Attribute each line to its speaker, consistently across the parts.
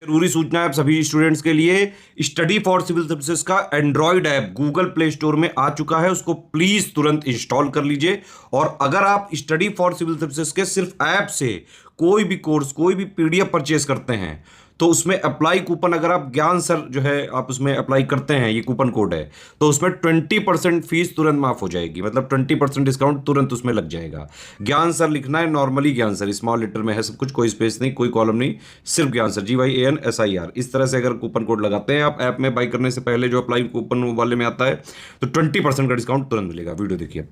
Speaker 1: जरूरी सूचना है आप सभी स्टूडेंट्स के लिए। स्टडी फॉर सिविल सर्विसेज का Android app Google play store में आ चुका है, उसको प्लीज तुरंत इंस्टॉल कर लीजिए। और अगर आप स्टडी फॉर सिविल सर्विसेज के सिर्फ ऐप से कोई भी कोर्स, कोई भी पीडीएफ परचेज करते हैं तो उसमें अप्लाई कूपन, अगर आप ज्ञान सर जो है आप उसमें अप्लाई करते हैं, ये कूपन कोड है, तो उसमें 20% फीस तुरंत माफ हो जाएगी। मतलब 20% डिस्काउंट तुरंत उसमें लग जाएगा। ज्ञान सर लिखना है, नॉर्मली ज्ञान सर स्मॉल लेटर में है सब कुछ, कोई स्पेस नहीं, कोई कॉलम नहीं, सिर्फ ज्ञान सर, GYANSIR। इस तरह से अगर कूपन कोड लगाते हैं आप ऐप में बाई करने से पहले, जो अप्लाई कूपन वाले में आता है, तो 20% का डिस्काउंट तुरंत मिलेगा। वीडियो देखिए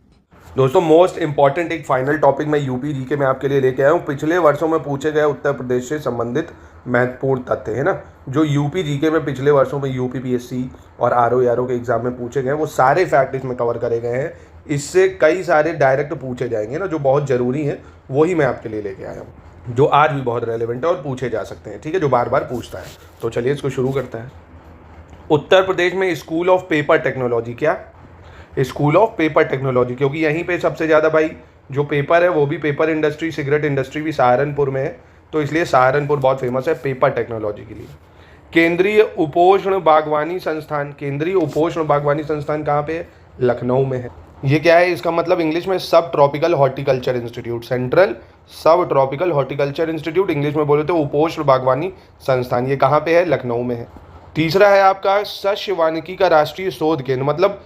Speaker 2: दोस्तों। मोस्ट इंपॉर्टेंट एक फाइनल टॉपिक मैं यूपी जीके में आपके लिए लेके आया हूँ। पिछले वर्षों में पूछे गए उत्तर प्रदेश से संबंधित महत्वपूर्ण तथ्य है ना, जो यूपी जीके में पिछले वर्षों में UPPSC और RO के एग्जाम में पूछे गए हैं, वो सारे फैक्ट इसमें कवर करे गए हैं। इससे कई सारे डायरेक्ट पूछे जाएंगे ना, जो बहुत ज़रूरी है, वही मैं आपके लिए लेके आया हूँ, जो आज भी बहुत रेलिवेंट है और पूछे जा सकते हैं, ठीक है, जो बार बार पूछता है। तो चलिए इसको शुरू करते हैं। उत्तर प्रदेश में स्कूल ऑफ पेपर टेक्नोलॉजी, क्या स्कूल ऑफ पेपर टेक्नोलॉजी, क्योंकि यहीं पे सबसे ज़्यादा भाई जो पेपर है वो भी पेपर इंडस्ट्री, सिगरेट इंडस्ट्री भी सहारनपुर में है, तो इसलिए सहारनपुर बहुत फेमस है पेपर टेक्नोलॉजी के लिए। केंद्रीय उपोष्ण बागवानी संस्थान, केंद्रीय उपोष्ण बागवानी संस्थान कहाँ पे है? लखनऊ में है। ये क्या है? इसका मतलब इंग्लिश में सब ट्रॉपिकल हॉर्टिकल्चर इंस्टीट्यूट, सेंट्रल सब ट्रॉपिकल हॉर्टिकल्चर इंस्टीट्यूट, इंग्लिश में बोले तो उपोष्ण बागवानी संस्थान, ये कहाँ पे है? लखनऊ में है। तीसरा है आपका सस्य वानिकी का राष्ट्रीय शोध केंद्र, मतलब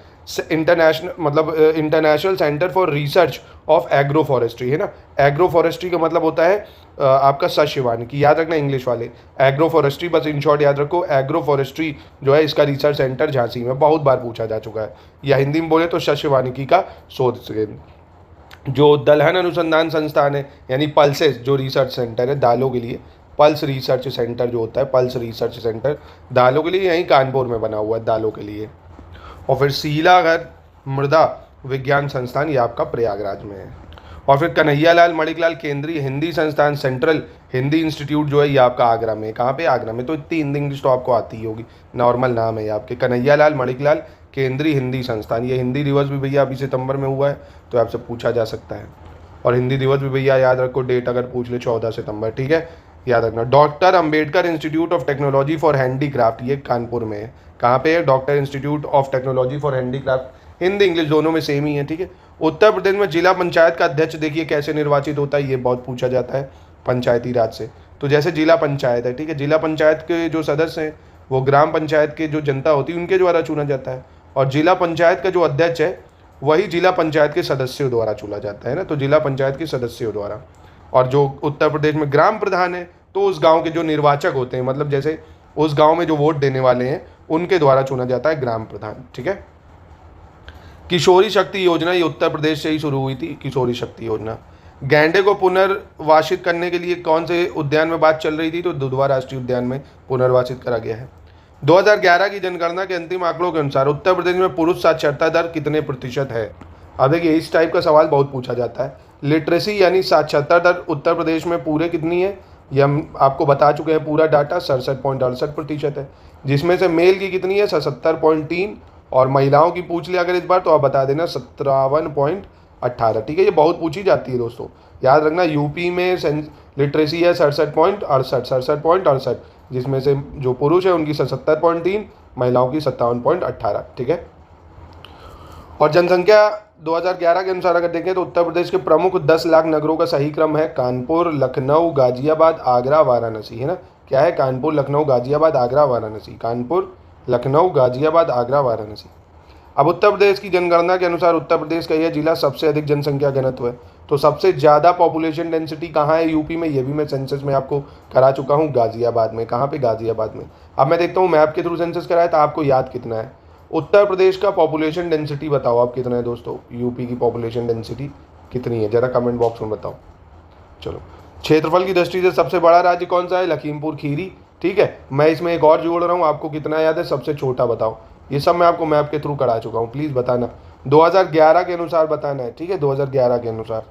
Speaker 2: international centre for research of agro forestry, है ना। एग्रो फॉरेस्ट्री का मतलब होता है आपका सस्य वानिकी, याद रखना इंग्लिश वाले, एग्रो फॉरेस्ट्री बस इन शॉर्ट याद रखो। एग्रो फॉरेस्ट्री जो है इसका रिसर्च सेंटर झांसी में, बहुत बार पूछा जा चुका है, या हिंदी में बोले तो सस्य वानिकी का शोध केंद्र। जो दलहन अनुसंधान संस्थान है, यानी पल्सेस जो रिसर्च सेंटर है दालों के लिए, पल्स रिसर्च सेंटर जो होता है, पल्स रिसर्च सेंटर दालों के लिए, यहीं कानपुर में बना हुआ है दालों के लिए। और फिर शीलाघर मृदा विज्ञान संस्थान, ये आपका प्रयागराज में है। और फिर कन्हैयालाल मणिकलाल केंद्रीय हिंदी संस्थान, सेंट्रल हिंदी इंस्टीट्यूट जो है ये आपका आगरा में। कहाँ पे? आगरा में। तो इतनी हिंदी इंग्लिश तो आपको आती ही होगी, नॉर्मल नाम है ये आपके, कन्हैयालाल मणिकलाल केंद्रीय हिंदी संस्थान। ये हिंदी दिवस भी भैया अभी सितंबर में हुआ है, तो आपसे पूछा जा सकता है। और हिंदी दिवस भी भैया याद रखो, डेट अगर पूछ ले 14 सितंबर, ठीक है, याद रखना। Doctor Ambedkar institute of technology for handicraft, ये कानपुर में है। कहाँ पे है? Doctor institute of technology for handicraft, Hindi English दोनों में सेम ही है, ठीक है। उत्तर प्रदेश में जिला पंचायत का अध्यक्ष देखिए कैसे निर्वाचित होता है, ये बहुत पूछा जाता है पंचायती राज से। तो जैसे जिला पंचायत है, ठीक है, जिला पंचायत के जो सदस्य हैं वो ग्राम पंचायत के जो जनता होती है उनके द्वारा चुना जाता है, और जिला पंचायत का जो अध्यक्ष है वही जिला पंचायत के सदस्यों द्वारा चुना जाता है ना, तो जिला पंचायत के सदस्यों द्वारा। और जो उत्तर प्रदेश में ग्राम प्रधान है, तो उस गांव के जो निर्वाचक होते हैं, मतलब जैसे उस गांव में जो वोट देने वाले हैं उनके द्वारा चुना जाता है ग्राम प्रधान, ठीक है। किशोरी शक्ति योजना, ये उत्तर प्रदेश से ही शुरू हुई थी, किशोरी शक्ति योजना। गैंडे को पुनर्वासित करने के लिए कौन से उद्यान में बात चल रही थी? तो दुधवा राष्ट्रीय उद्यान में पुनर्वासित करा गया है। 2011 की जनगणना के अंतिम आंकड़ों के अनुसार उत्तर प्रदेश में पुरुष साक्षरता दर कितने प्रतिशत है? अब देखिए इस टाइप का सवाल बहुत पूछा जाता है। लिटरेसी यानी साक्षरता दर उत्तर प्रदेश में पूरे कितनी है, ये हम आपको बता चुके हैं, पूरा डाटा 67.68% है, जिसमें से मेल की कितनी है? 77.3, और महिलाओं की पूछ लिया अगर इस बार तो आप बता देना 57.18, ठीक है। ये बहुत पूछी जाती है दोस्तों, याद रखना। यूपी में लिटरेसी है 67.68, जिसमें से जो पुरुष है उनकी 77.3, महिलाओं की 57.18, ठीक है। और जनसंख्या 2011 के अनुसार अगर देखें तो उत्तर प्रदेश के प्रमुख 10 लाख नगरों का सही क्रम है कानपुर, लखनऊ, गाजियाबाद, आगरा, वाराणसी, है ना। क्या है? कानपुर, लखनऊ, गाजियाबाद, आगरा, वाराणसी, कानपुर, लखनऊ, गाजियाबाद, आगरा, वाराणसी। अब उत्तर प्रदेश की जनगणना के अनुसार उत्तर प्रदेश का यह जिला सबसे अधिक जनसंख्या घनत्व है, तो सबसे ज़्यादा पॉपुलेशन डेंसिटी कहाँ है यूपी में? ये भी मैं सेंसस में आपको करा चुका हूँ, गाजियाबाद में। कहाँ पे? गाजियाबाद में। अब मैं देखता हूँ मैप के थ्रू सेंसस कराया था, आपको याद कितना है? उत्तर प्रदेश का पॉपुलेशन डेंसिटी बताओ आप कितना है दोस्तों, यूपी की पॉपुलेशन डेंसिटी कितनी है, जरा कमेंट बॉक्स में बताओ। चलो, क्षेत्रफल की दृष्टि से सबसे बड़ा राज्य कौन सा है? लखीमपुर खीरी, ठीक है। मैं इसमें एक और जोड़ रहा हूँ, आपको कितना याद है? सबसे छोटा बताओ। ये सब मैं आपको मैप के थ्रू करा चुका हूँ, प्लीज़ बताना, 2011 के अनुसार बताना है, ठीक है, 2011 के अनुसार।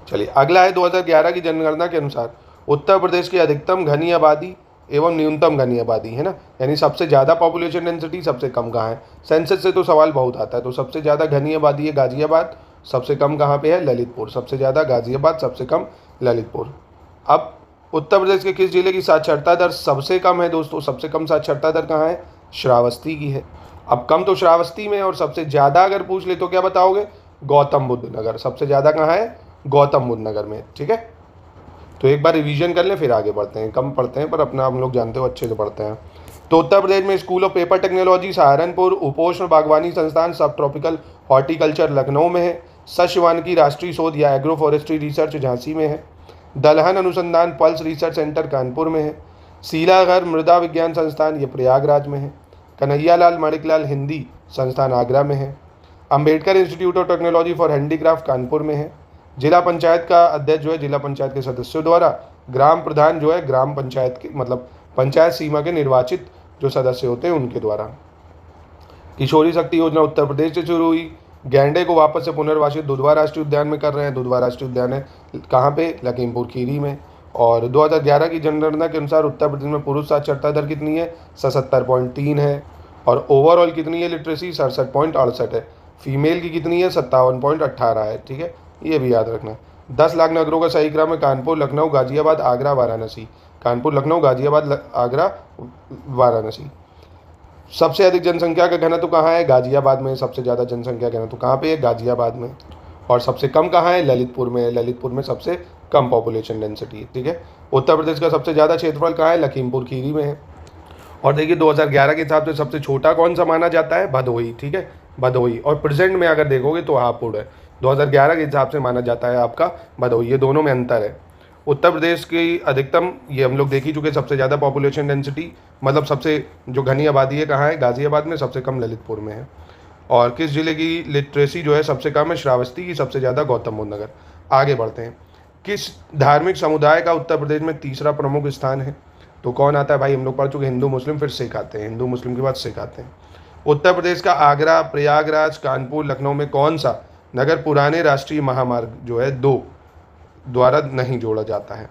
Speaker 2: चलिए अगला है 2011 की जनगणना के अनुसार उत्तर प्रदेश की अधिकतम घनी आबादी एवं न्यूनतम घनी आबादी, है ना, यानी सबसे ज़्यादा पॉपुलेशन डेंसिटी, सबसे कम कहाँ है। सेंसस से तो सवाल बहुत आता है, तो सबसे ज़्यादा घनी आबादी है गाजियाबाद, सबसे कम कहाँ पे है? ललितपुर। सबसे ज़्यादा गाजियाबाद, सबसे कम ललितपुर। अब उत्तर प्रदेश के किस जिले की साक्षरता दर सबसे कम है दोस्तों? सबसे कम साक्षरता दर कहाँ है? श्रावस्ती की है। अब कम तो श्रावस्ती में, और सबसे ज़्यादा अगर पूछ ले तो क्या बताओगे? गौतम बुद्ध नगर। सबसे ज़्यादा कहाँ है? गौतम बुद्ध नगर में। ठीक है, तो एक बार रिवीजन कर लें फिर आगे बढ़ते हैं। कम पढ़ते हैं पर अपना हम लोग जानते हो अच्छे से पढ़ते हैं। तो उत्तर प्रदेश में school of paper technology Saharanpur, उपोष्ण बागवानी संस्थान सब ट्रॉपिकल हॉर्टिकल्चर लखनऊ में है, सशिवानिकी राष्ट्रीय शोध या एग्रो फॉरेस्ट्री रिसर्च झांसी में है, दलहन अनुसंधान पल्स रिसर्च सेंटर कानपुर में है, सीलाघर मृदा विज्ञान संस्थान ये प्रयागराज में है, कन्हैयालाल मणिकलाल हिंदी संस्थान आगरा में है, Ambedkar institute of technology for handicraft Kanpur में है। जिला पंचायत का अध्यक्ष जो है जिला पंचायत के सदस्यों द्वारा, ग्राम प्रधान जो है ग्राम पंचायत के मतलब पंचायत सीमा के निर्वाचित जो सदस्य होते हैं उनके द्वारा। किशोरी शक्ति योजना उत्तर प्रदेश से शुरू हुई। गैंडे को वापस से पुनर्वासित दुधवा राष्ट्रीय उद्यान में कर रहे हैं। दुधवा राष्ट्रीय उद्यान है कहाँ पे? लखीमपुर खीरी में। और 2011 की जनगणना के अनुसार उत्तर प्रदेश में पुरुष साक्षरता दर कितनी है? 77.3 है। और ओवरऑल कितनी है लिटरेसी? 67.68 है। फीमेल की कितनी है? 57.18 है। ठीक है, ये भी याद रखना। 10 लाख नगरों का सही क्रम है कानपुर, लखनऊ, गाजियाबाद, आगरा, वाराणसी। कानपुर, लखनऊ, गाजियाबाद, आगरा, वाराणसी। सबसे अधिक जनसंख्या का घनत्व कहाँ है? गाजियाबाद में। सबसे ज़्यादा जनसंख्या घनत्व कहाँ पे है? गाजियाबाद में। और सबसे कम कहाँ है? ललितपुर में। ललितपुर में सबसे कम पॉपुलेशन डेंसिटी है। ठीक है, उत्तर प्रदेश का सबसे ज़्यादा क्षेत्रफल कहाँ है? लखीमपुर खीरी में है। और देखिए 2011 के हिसाब से सबसे छोटा कौन सा माना जाता है? भदोही। ठीक है, भदोही। और प्रेजेंट में अगर देखोगे तो हापुड़ है। 2011 के हिसाब से माना जाता है आपका भदोही। ये दोनों में अंतर है। उत्तर प्रदेश की अधिकतम, ये हम लोग देख ही चुके, सबसे ज़्यादा पॉपुलेशन डेंसिटी मतलब सबसे जो घनी आबादी है कहाँ है? गाजियाबाद में। सबसे कम ललितपुर में है। और किस जिले की लिटरेसी जो है सबसे कम है? श्रावस्ती की। सबसे ज़्यादा गौतम बुद्ध नगर। आगे बढ़ते हैं। किस धार्मिक समुदाय का उत्तर प्रदेश में तीसरा प्रमुख स्थान है? तो कौन आता है भाई? हम लोग पढ़ चुके हिंदू मुस्लिम, फिर सिख आते हैं। हिंदू मुस्लिम के बाद सिख आते हैं। उत्तर प्रदेश का आगरा, प्रयागराज, कानपुर, लखनऊ में कौन सा नगर पुराने राष्ट्रीय महामार्ग जो है 2 द्वारा नहीं जोड़ा जाता है?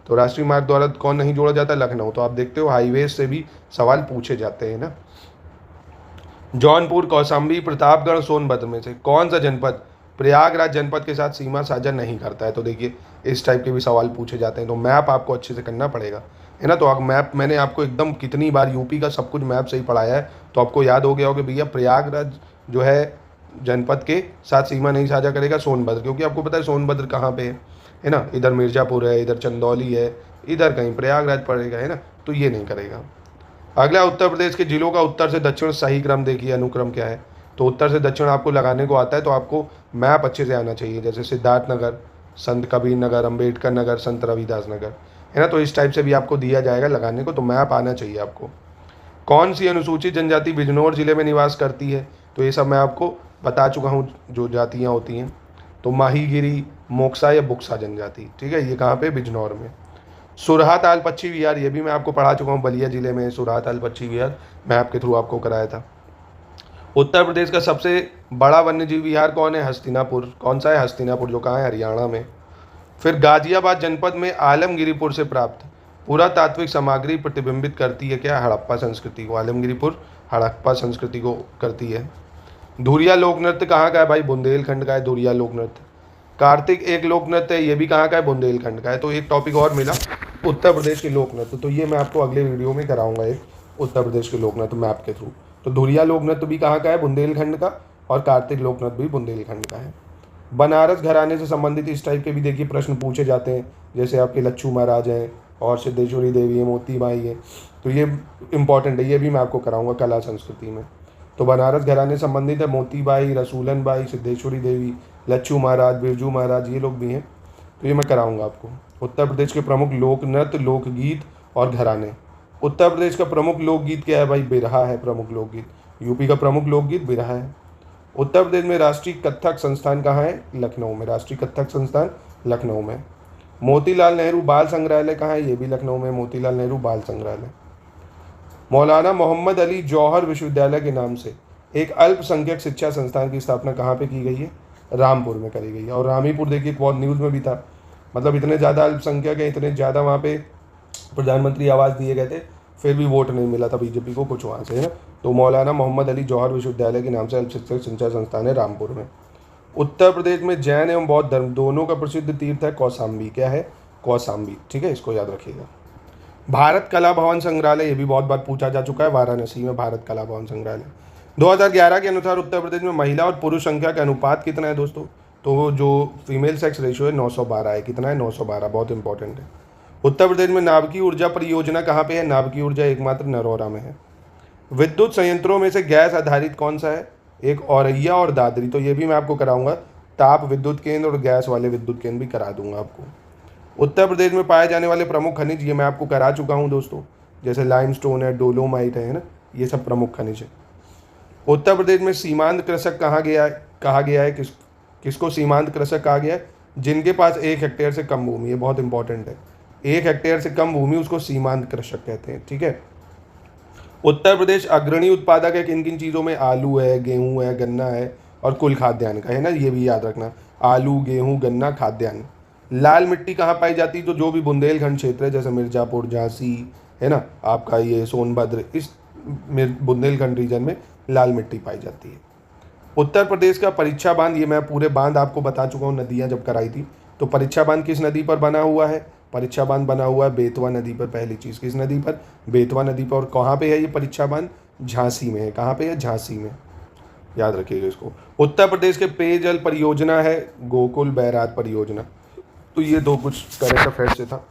Speaker 2: तो राष्ट्रीय मार्ग द्वारा कौन नहीं जोड़ा जाता? लखनऊ। तो आप देखते हो हाईवे से भी सवाल पूछे जाते हैं ना। जौनपुर, कौशाम्बी, प्रतापगढ़, सोनभद्र में से कौन सा जनपद प्रयागराज जनपद के साथ सीमा साझा नहीं करता है? तो देखिए इस टाइप के भी सवाल पूछे जाते हैं। तो मैप आपको अच्छे से करना पड़ेगा, है ना। तो आप मैप, मैंने आपको एकदम कितनी बार यूपी का सब कुछ मैप से ही पढ़ाया है, तो आपको याद हो गया होगा भैया प्रयागराज जो है जनपद के साथ सीमा नहीं साझा करेगा सोनभद्र, क्योंकि आपको पता है सोनभद्र कहाँ पे है ना। इधर मिर्ज़ापुर है, इधर चंदौली है, इधर कहीं प्रयागराज पड़ेगा, है ना। तो ये नहीं करेगा। अगला, उत्तर प्रदेश के जिलों का उत्तर से दक्षिण सही क्रम देखिए, अनुक्रम क्या है। तो उत्तर से दक्षिण आपको लगाने को आता है, तो आपको मैप अच्छे से आना चाहिए। जैसे सिद्धार्थ नगर, संत कबीर नगर, अम्बेडकर नगर, संत रविदास नगर, है ना। तो इस टाइप से भी आपको दिया जाएगा लगाने को, तो मैप आना चाहिए आपको। कौन सी अनुसूचित जनजाति बिजनौर जिले में निवास करती है? तो ये सब मैं आपको बता चुका हूँ जो जातियाँ होती हैं। तो माहीगिरी, मोक्सा या बुक्सा जनजाति। ठीक है, ये कहाँ पे? बिजनौर में। सुरहाताल पक्षी विहार, ये भी मैं आपको पढ़ा चुका हूँ, बलिया जिले में सुरहाताल पक्षी विहार मैप के थ्रू आपको कराया था। उत्तर प्रदेश का सबसे बड़ा वन्यजीव विहार कौन है? हस्तिनापुर। कौन सा है? हस्तिनापुर, जो कहाँ है? हरियाणा में। फिर गाजियाबाद जनपद में आलमगिरीपुर से प्राप्त पुरातात्विक सामग्री प्रतिबिंबित करती है क्या? हड़प्पा संस्कृति को। आलमगिरीपुर हड़प्पा संस्कृति को करती है। धुरिया लोक नृत्य कहाँ का है भाई? बुंदेलखंड का है धुरिया लोक नृत्य। कार्तिक एक लोक नृत्य है, ये भी कहाँ का है? बुंदेलखंड का है। तो एक टॉपिक और मिला उत्तर प्रदेश के लोक नृत्य, तो ये मैं आपको अगले वीडियो में कराऊंगा एक उत्तर प्रदेश के लोक नृत्य मैप के थ्रू। तो धुरिया लोक नृत्य भी कहाँ का है? बुंदेलखंड का। और कार्तिक लोक नृत्य भी बुंदेलखंड का है। बनारस घराने से संबंधित इस टाइप के भी देखिए प्रश्न पूछे जाते हैं, जैसे आपके लच्छू महाराज हैं और सिद्धेश्वरी देवी है, मोती बाई है। तो ये इंपॉर्टेंट है, ये भी मैं आपको कराऊंगा कला संस्कृति में। तो बनारस घराने से संबंधित है मोती बाई, रसूलन बाई, सिद्धेश्वरी देवी, लच्छू महाराज, बिरजू महाराज, ये लोग भी हैं। तो ये मैं कराऊंगा आपको। उत्तर प्रदेश के प्रमुख लोक नृत्य, लोकगीत और घराने। उत्तर प्रदेश का प्रमुख लोकगीत क्या है भाई? बिरहा है प्रमुख लोकगीत। यूपी का प्रमुख लोकगीत बिरहा है। उत्तर प्रदेश में राष्ट्रीय कथक संस्थान कहाँ है? लखनऊ में। राष्ट्रीय कथक संस्थान लखनऊ में। मोतीलाल नेहरू बाल संग्रहालय कहाँ है? ये भी लखनऊ में, मोतीलाल नेहरू बाल संग्रहालय। मौलाना मोहम्मद अली जौहर विश्वविद्यालय के नाम से एक अल्पसंख्यक शिक्षा संस्थान की स्थापना कहाँ पे की गई है? रामपुर में करी गई है। और रामीपुर देखिए बहुत न्यूज़ में भी था, मतलब इतने ज़्यादा अल्पसंख्यक हैं, इतने ज़्यादा वहाँ पे प्रधानमंत्री आवास दिए गए थे, फिर भी वोट नहीं मिला था बीजेपी को कुछ वहाँ से, है ना। तो मौलाना मोहम्मद अली जौहर विश्वविद्यालय के नाम से अल्पसंख्यक शिक्षा संस्थान है रामपुर में। उत्तर प्रदेश में जैन एवं बौद्ध धर्म दोनों का प्रसिद्ध तीर्थ है कौशाम्बी। क्या है? कौसाम्बी, ठीक है, इसको याद रखिएगा। भारत कला भवन संग्रहालय, ये भी बहुत बार पूछा जा चुका है, वाराणसी में भारत कला भवन संग्रहालय। 2011 के अनुसार उत्तर प्रदेश में महिला और पुरुष संख्या का अनुपात कितना है दोस्तों? तो जो फीमेल सेक्स रेशियो है 912 है। कितना है? 912, बहुत इंपॉर्टेंट है। उत्तर प्रदेश में नाभिकीय ऊर्जा परियोजना कहाँ पे है? नाभिकीय ऊर्जा एकमात्र नरौरा में है। विद्युत संयंत्रों में से गैस आधारित कौन सा है? एक औरैया और दादरी, तो ये भी मैं आपको कराऊंगा। ताप विद्युत केंद्र और गैस वाले विद्युत केंद्र भी करा दूंगा आपको। उत्तर प्रदेश में पाए जाने वाले प्रमुख खनिज, ये मैं आपको करा चुका हूँ दोस्तों, जैसे लाइमस्टोन है, डोलोमाइट है ना, ये सब प्रमुख खनिज है। उत्तर प्रदेश में सीमांत कृषक कहा गया है किसको सीमांत कृषक कहा गया है? जिनके पास 1 हेक्टेयर से कम भूमि है, बहुत इंपॉर्टेंट है। 1 हेक्टेयर से कम भूमि, उसको सीमांत कृषक कहते हैं, ठीक है। उत्तर प्रदेश अग्रणी उत्पादक है किन किन चीज़ों में? आलू है, गेहूं है, गन्ना है और कुल खाद्यान्न का है ना, ये भी याद रखना। आलू, गेहूं, गन्ना, खाद्यान्न। लाल मिट्टी कहाँ पाई जाती है? तो जो भी बुंदेलखंड क्षेत्र है, जैसे मिर्ज़ापुर, झांसी है ना, आपका ये सोनभद्र, इस बुंदेलखंड रीजन में लाल मिट्टी पाई जाती है। उत्तर प्रदेश का परीक्षा बांध, ये मैं पूरे बांध आपको बता चुका हूँ, नदियाँ जब कराई थी। तो परीक्षा बांध किस नदी पर बना हुआ है? परीक्षा बांध बना हुआ है बेतवा नदी पर। पहली चीज़, किस नदी पर? बेतवा नदी पर। और कहाँ पे है ये परीक्षा बांध? झांसी में है। कहाँ पे है? झांसी में, याद रखिएगा इसको। उत्तर प्रदेश के पेयजल परियोजना है गोकुल बैराज परियोजना। तो ये दो कुछ करेंट अफेयर्स से था,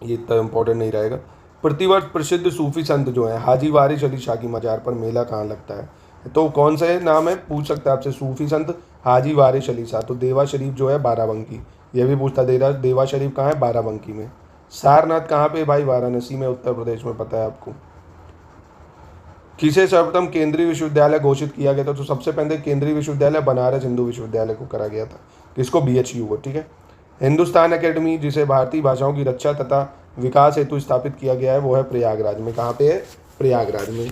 Speaker 2: ये इतना इम्पोर्टेंट नहीं रहेगा। प्रतिवर्ष प्रसिद्ध सूफी संत जो है हाजी वारिस अली शाह की मजार पर मेला कहाँ लगता है? तो कौन सा नाम है पूछ सकता है आपसे? सूफी संत हाजी वारिस अली शाह। तो देवा शरीफ जो है बाराबंकी, ये भी पूछता दे रहा। देवा शरीफ कहाँ है? बाराबंकी में। सारनाथ कहाँ पे भाई? वाराणसी में, उत्तर प्रदेश में, पता है आपको। किसे सर्वप्रथम केंद्रीय विश्वविद्यालय घोषित किया गया था? तो सबसे पहले केंद्रीय विश्वविद्यालय बनारस हिंदू विश्वविद्यालय को करा गया था। किसको? BHU को, ठीक है। हिंदुस्तान अकेडमी, जिसे भारतीय भाषाओं की रक्षा तथा विकास हेतु स्थापित किया गया है, वो है प्रयागराज में। कहाँ पे है? प्रयागराज में।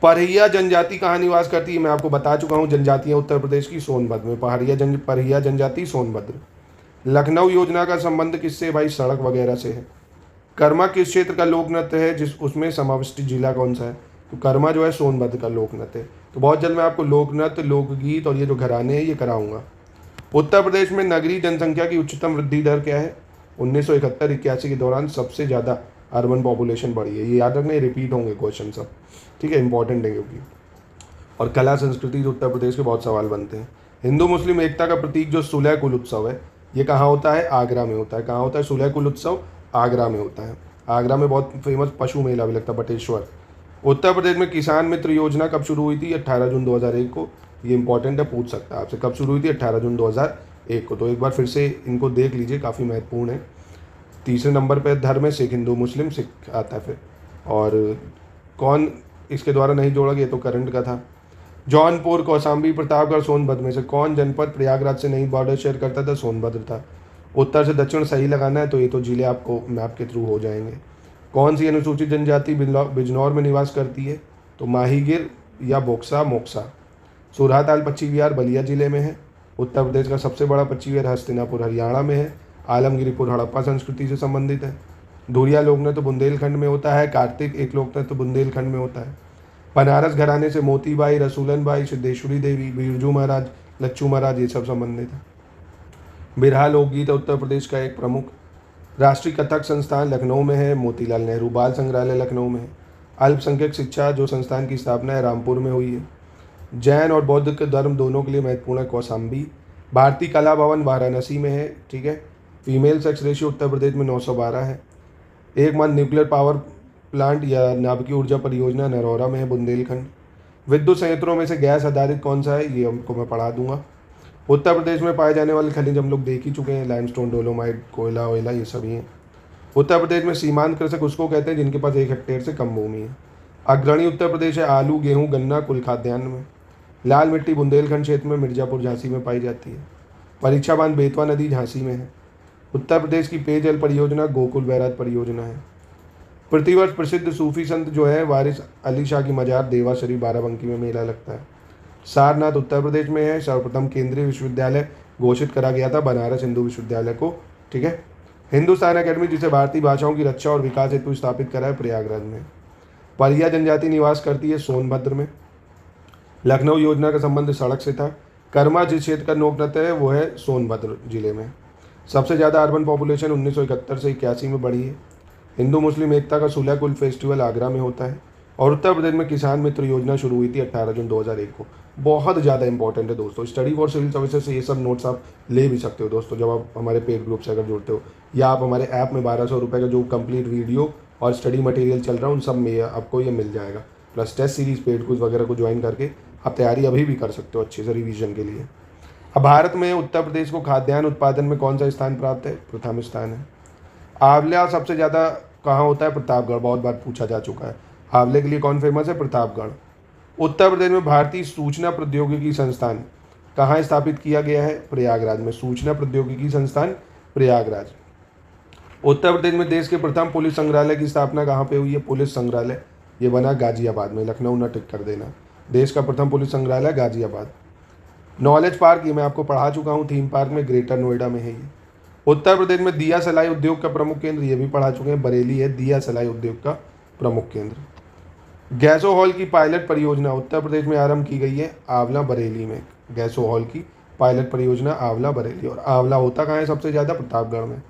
Speaker 2: परहिया जनजाति कहाँ निवास करती है? मैं आपको बता चुका हूँ, जनजातियाँ उत्तर प्रदेश की सोनभद्र में। परहिया जनजाति सोनभद्र। लखनऊ योजना का संबंध किससे भाई? सड़क वगैरह से है। कर्मा किस क्षेत्र का लोक नृत्य है? जिस उसमें समाविष्ट जिला कौन सा है? तो कर्मा जो है सोनभद्र का लोक नृत्य है। तो बहुत जल्द मैं आपको लोक नृत्य, लोकगीत और ये जो घराने हैं ये कराऊंगा। उत्तर प्रदेश में नगरीय जनसंख्या की उच्चतम वृद्धि दर क्या है? 1971-81 के दौरान सबसे ज़्यादा अर्बन पॉपुलेशन बढ़ी है। ये याद रखना, ये रिपीट होंगे क्वेश्चन सब, ठीक है, इंपॉर्टेंट है क्योंकि। और कला संस्कृति जो उत्तर प्रदेश के बहुत सवाल बनते हैं। हिंदू मुस्लिम एकता का प्रतीक जो सुलह कुल उत्सव है, ये कहाँ होता है? आगरा में होता है। कहाँ होता है सुलह कुल उत्सव? आगरा में होता है। आगरा में बहुत फेमस पशु मेला भी लगता है, बटेश्वर। उत्तर प्रदेश में किसान मित्र योजना कब शुरू हुई थी? 18 जून 2001 को। ये इंपॉर्टेंट है, पूछ सकता है आपसे, कब शुरू हुई थी? 18 जून 2001 को। तो एक बार फिर से इनको देख लीजिए, काफ़ी महत्वपूर्ण है। तीसरे नंबर पर धर्म है सिख, हिंदू मुस्लिम, सिख आता है फिर। और कौन इसके द्वारा नहीं जोड़ा गया? तो करंट का था। जौनपुर, कौसाम्बी, प्रतापगढ़, सोनभद्र में से कौन जनपद प्रयागराज से नहीं बॉर्डर शेयर करता था? सोनभद्र था। उत्तर से दक्षिण सही लगाना है, तो ये तो जिले आपको मैप के थ्रू हो जाएंगे। कौन सी अनुसूचित जनजाति बिजनौर में निवास करती है? तो माहीगिर या बोक्सा मोक्सा। सुरहाताल पक्षी विहार बलिया जिले में है। उत्तर प्रदेश का सबसे बड़ा पक्षी विहार हस्तिनापुर हरियाणा में है। आलमगिरीपुर हड़प्पा संस्कृति से संबंधित है। धुरिया लोकनृत्य बुंदेलखंड में होता है। कार्तिक एक लोकनृत्य बुंदेलखंड में होता है। बनारस घराने से मोतीबाई, रसूलन बाई, सिद्धेश्वरी देवी, बिरजू महाराज, लच्छू महाराज, ये सब संबंधित है। बिरहा लोकगीत उत्तर प्रदेश का एक प्रमुख। राष्ट्रीय कथक संस्थान लखनऊ में है। मोतीलाल नेहरू बाल संग्रहालय लखनऊ में है। अल्पसंख्यक शिक्षा जो संस्थान की स्थापना है रामपुर में हुई है। जैन और बौद्ध के धर्म दोनों के लिए महत्वपूर्ण है कौसाम्बी। भारतीय कला भवन वाराणसी में है, ठीक है। Female sex ratio Uttar Pradesh में 912 है। एकमात्र न्यूक्लियर पावर प्लांट या नाभिकीय ऊर्जा परियोजना नरौरा में है, बुंदेलखंड। विद्युत संयंत्रों में से गैस आधारित कौन सा है? ये हमको मैं पढ़ा दूंगा। उत्तर प्रदेश में पाए जाने वाले खनिज हम लोग देख ही चुके हैं, लाइमस्टोन, डोलोमाइट, कोयला वोयला, ये सभी हैं। उत्तर प्रदेश में सीमांत कृषक उसको कहते हैं जिनके पास 1 हेक्टेयर से कम भूमि है। अग्रणी उत्तर प्रदेश है आलू, गेहूँ, गन्ना, कुल खाद्यान्न में। लाल मिट्टी बुंदेलखंड क्षेत्र में, मिर्ज़ापुर, झांसी में पाई जाती है। परीक्षा बांध बेतवा नदी झांसी में है। उत्तर प्रदेश की पेयजल परियोजना गोकुल बैराज परियोजना है। प्रतिवर्ष प्रसिद्ध सूफी संत जो है वारिस अली शाह की मजार देवा शरीफ बाराबंकी में मेला लगता है। सारनाथ उत्तर प्रदेश में है। सर्वप्रथम केंद्रीय विश्वविद्यालय घोषित करा गया था बनारस हिंदू विश्वविद्यालय को, ठीक है। हिंदुस्तान अकेडमी जिसे भारतीय भाषाओं की रक्षा और विकास हेतु स्थापित करा है प्रयागराज में। परिया जनजाति निवास करती है सोनभद्र में। लखनऊ योजना का संबंध सड़क से था। कर्मा जिस क्षेत्र का लोक नृत्य है वो है सोनभद्र जिले में। सबसे ज़्यादा अर्बन पॉपुलेशन 1971 से 81 में बढ़ी है। हिंदू मुस्लिम एकता का सुलह कुल फेस्टिवल आगरा में होता है। और उत्तर प्रदेश में किसान मित्र योजना शुरू हुई थी 18 जून 2001 को। बहुत ज़्यादा इंपॉर्टेंट है दोस्तों, स्टडी फॉर सिविल सर्विसेज से ये सब नोट्स आप ले भी सकते हो दोस्तों, जब आप हमारे पेड ग्रुप से अगर जुड़ते हो, या आप हमारे ऐप में 1200 रुपये का जो कंप्लीट वीडियो और स्टडी मटेरियल चल रहा है उन सब में आपको ये मिल जाएगा। Plus test series paid quiz वगैरह को ज्वाइन करके आप तैयारी अभी भी कर सकते हो अच्छे से रिवीजन के लिए। अब भारत में उत्तर प्रदेश को खाद्यान्न उत्पादन में कौन सा स्थान प्राप्त है? प्रथम स्थान है। आंवला सबसे ज़्यादा कहाँ होता है? प्रतापगढ़, बहुत बार पूछा जा चुका है। आंवले के लिए कौन फेमस है? प्रतापगढ़। उत्तर प्रदेश में भारतीय सूचना प्रौद्योगिकी संस्थान कहाँ स्थापित किया गया है? प्रयागराज में। सूचना प्रौद्योगिकी संस्थान प्रयागराज। उत्तर प्रदेश में देश के प्रथम पुलिस संग्रहालय की स्थापना कहाँ पे हुई है? पुलिस संग्रहालय ये बना गाजियाबाद में, लखनऊ न टिक कर देना। देश का प्रथम पुलिस संग्रहालय गाजियाबाद। नॉलेज पार्क ये मैं आपको पढ़ा चुका हूँ, थीम पार्क में ग्रेटर नोएडा में है ये। उत्तर प्रदेश में दिया सलाई उद्योग का प्रमुख केंद्र, ये भी पढ़ा चुके हैं, बरेली है दिया सलाई उद्योग का प्रमुख केंद्र। गैसो हॉल की पायलट परियोजना उत्तर प्रदेश में आरंभ की गई है आंवला बरेली में। गैसो हॉल की पायलट परियोजना आंवला बरेली। और आंवला होता कहाँ है सबसे ज़्यादा? प्रतापगढ़ में।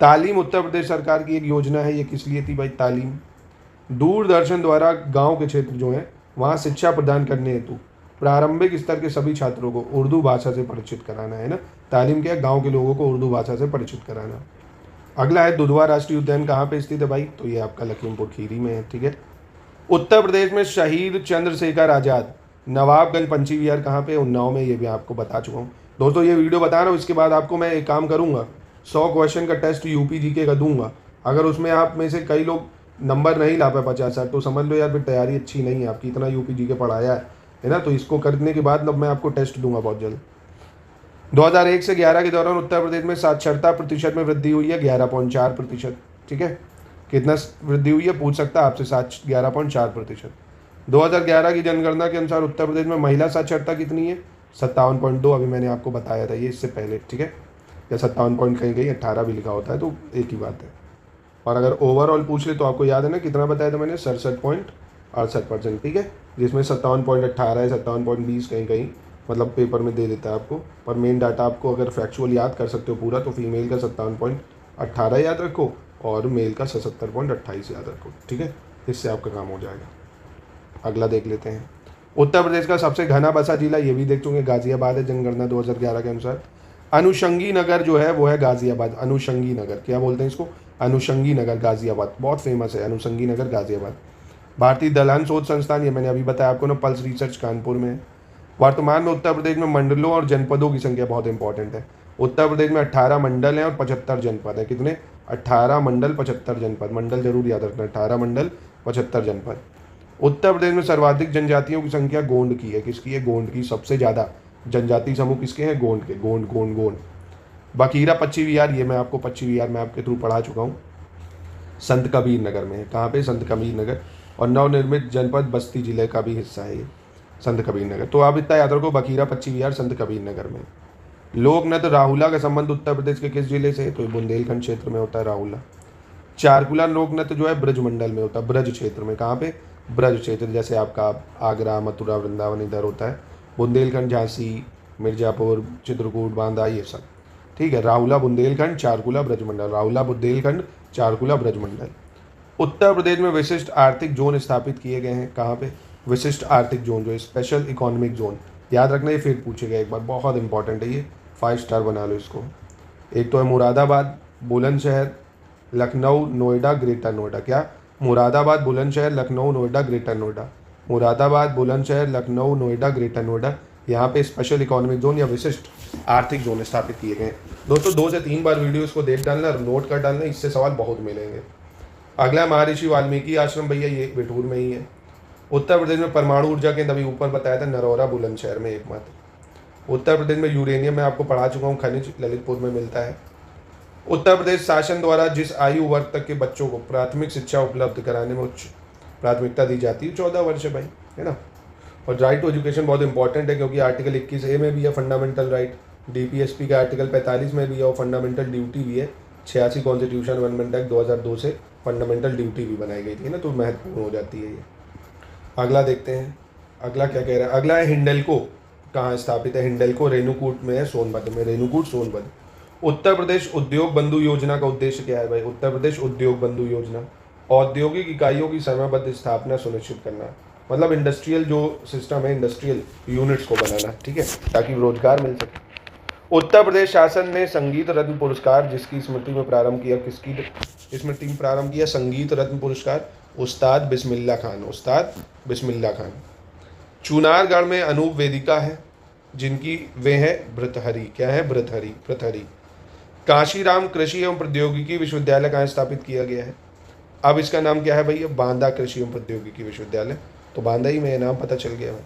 Speaker 2: तालीम उत्तर प्रदेश सरकार की एक योजना है, ये किस लिए थी भाई? तालीम। दूरदर्शन द्वारा गांव के क्षेत्र जो हैं वहाँ शिक्षा प्रदान करने हेतु प्रारंभिक स्तर के सभी छात्रों को उर्दू भाषा से परिचित कराना है ना। तालीम क्या? गांव के लोगों को उर्दू भाषा से परिचित कराना। अगला है दुधवा राष्ट्रीय उद्यान कहाँ पे स्थित है भाई? तो ये आपका लखीमपुर खीरी में है, ठीक है। उत्तर प्रदेश में शहीद चंद्रशेखर आज़ाद नवाबगंज पंछी विहार कहाँ पे? उन्नाव में। ये भी आपको बता चुका हूँ दोस्तों, ये वीडियो बता रहा हूँ। इसके बाद आपको मैं एक काम करूँगा, 100 क्वेश्चन का टेस्ट यूपी जीके का दूंगा। अगर उसमें आप में से कई लोग नंबर नहीं ला पाए 50-60 तो समझ लो यार फिर तैयारी अच्छी नहीं है आपकी, इतना यूपी जीके पढ़ाया है ना। तो इसको करने के बाद मैं आपको टेस्ट दूंगा बहुत जल्द। 2001 से 11 के दौरान उत्तर प्रदेश में साक्षरता प्रतिशत में वृद्धि हुई है 11.4%, ठीक है। कितना वृद्धि हुई है पूछ सकता है आपसे? 11.4%। 2011 की जनगणना के अनुसार उत्तर प्रदेश में महिला साक्षरता कितनी है? 57.2। अभी मैंने आपको बताया था ये इससे पहले, ठीक है। या 57 पॉइंट कहीं कहीं 18 भी लिखा होता है, तो एक ही बात है। और अगर ओवरऑल पूछ ले तो आपको याद है ना कितना बताया था मैंने? 67.68%, ठीक है। जिसमें 57.18 है, 57.20 कहीं कहीं मतलब पेपर में दे देता है आपको, पर मेन डाटा आपको अगर फैक्चुअल याद कर सकते हो पूरा तो फीमेल का 57.18 याद रखो और मेल का 77.28 याद रखो, ठीक है। इससे आपका काम हो जाएगा। अगला देख लेते हैं। उत्तर प्रदेश का सबसे घना बसा जिला, ये भी देख चुके, गाजियाबाद है जनगणना 2011 के अनुसार। अनुषंगी नगर जो है वो है गाजियाबाद। अनुषंगी नगर क्या बोलते हैं इसको? अनुषंगी नगर गाजियाबाद, बहुत फेमस है अनुषंगी नगर गाजियाबाद। भारतीय दलहन शोध संस्थान, ये मैंने अभी बताया आपको ना, पल्स रिसर्च कानपुर में है। वर्तमान में उत्तर प्रदेश में मंडलों और जनपदों की संख्या बहुत इंपॉर्टेंट है। उत्तर प्रदेश में 18 मंडल हैं और 75 जनपद है। कितने? 18 मंडल 75 जनपद। मंडल जरूर याद रखना, 18 मंडल 75 जनपद। उत्तर प्रदेश में सर्वाधिक जनजातियों की संख्या गोंड की है। किसकी है? गोंड की। सबसे ज़्यादा जनजाति समूह किसके हैं? गोंड के। गोंड गोंड गोंड। बकीरा पच्ची विहार, ये मैं आपको पच्ची विहार मैं आपके थ्रू पढ़ा चुका हूँ, संत कबीर नगर में है। कहाँ पे? संत कबीर नगर। और नवनिर्मित जनपद बस्ती जिले का भी हिस्सा है ये संत कबीर नगर। तो आप इतना याद रखो, बकीरा पच्ची विहार संत कबीर नगर में। लोक नृत्य राहुला का संबंध उत्तर प्रदेश के किस जिले से? तो बुंदेलखंड क्षेत्र में होता है राहुला। चारकुला लोक नृत्य जो है ब्रजमंडल में होता है, ब्रज क्षेत्र में। कहाँ पे? ब्रज क्षेत्र, जैसे आपका आगरा, मथुरा, वृंदावन इधर होता है। बुंदेलखंड झांसी, मिर्जापुर, चित्रकूट, बांदा, ये सब, ठीक है। राहुला बुंदेलखंड, चारकुला ब्रजमंडल। राहुला बुंदेलखंड, चारकुला ब्रजमंडल। उत्तर प्रदेश में विशिष्ट आर्थिक जोन स्थापित किए गए हैं। कहाँ पे? विशिष्ट आर्थिक जोन जो है स्पेशल इकोनॉमिक जोन, याद रखना, ये फिर पूछेगा एक बार, बहुत इंपॉर्टेंट है ये, 5 स्टार बना लो इसको। एक तो है मुरादाबाद, बुलंदशहर, लखनऊ, नोएडा, ग्रेटर नोएडा। क्या? मुरादाबाद, बुलंदशहर, लखनऊ, नोएडा, ग्रेटर नोएडा। मुरादाबाद, बुलंदशहर, लखनऊ, नोएडा, ग्रेटर नोएडा, यहाँ पे स्पेशल इकोनॉमिक जोन या विशिष्ट आर्थिक जोन स्थापित किए गए हैं। दोस्तों 2 से 3 बार वीडियो इसको देख डालना और नोट कर डालना, इससे सवाल बहुत मिलेंगे। अगला महर्षि वाल्मीकि आश्रम, भैया ये बिठूर में ही है। उत्तर प्रदेश में परमाणु ऊर्जा केंद्र, अभी ऊपर बताया था, नरौरा बुलंदशहर में एकमात्र। उत्तर प्रदेश में यूरेनियम मैं आपको पढ़ा चुका हूँ, खनिज ललितपुर में मिलता है। उत्तर प्रदेश शासन द्वारा जिस आयु वर्ग तक के बच्चों को प्राथमिक शिक्षा उपलब्ध कराने में उच्च प्राथमिकता दी जाती है 14 वर्ष है भाई, है ना। और राइट टू एजुकेशन बहुत इंपॉर्टेंट है, क्योंकि आर्टिकल 21A में भी है फंडामेंटल राइट, DPSP का आर्टिकल 45 में भी है और फंडामेंटल ड्यूटी भी है। 86 कॉन्स्टिट्यूशन अमेंडमेंट एक्ट 2002 से फंडामेंटल ड्यूटी भी बनाई गई थी ना, तो महत्वपूर्ण हो जाती है ये। अगला देखते हैं, अगला क्या कह रहा है। अगला है हिंडल्को, कहाँ स्थापित है? हिंडल्को रेणुकूट में है, सोनभद्र में। रेणुकूट सोनभद्र। उत्तर प्रदेश उद्योग बंधु योजना का उद्देश्य क्या है भाई? उत्तर प्रदेश उद्योग बंधु योजना औद्योगिक इकाइयों की समयबद्ध स्थापना सुनिश्चित करना, मतलब इंडस्ट्रियल जो सिस्टम है, इंडस्ट्रियल यूनिट्स को बनाना, ठीक है, ताकि रोजगार मिल सके। उत्तर प्रदेश शासन ने संगीत रत्न पुरस्कार जिसकी स्मृति में प्रारंभ किया, किसकी स्मृति में प्रारंभ किया? संगीत रत्न पुरस्कार उस्ताद बिस्मिल्लाह खान, उस्ताद बिस्मिल्लाह खान। चुनारगढ़ में अनूप वेदिका है जिनकी वे हैं भृतहरि, क्या है? भृतहरि। काशीराम कृषि एवं प्रौद्योगिकी विश्वविद्यालय कहाँ स्थापित किया गया है? अब इसका नाम क्या है भैया? बांदा कृषि एवं प्रौद्योगिकी विश्वविद्यालय, तो बांदा ही में ये नाम पता चल गया है।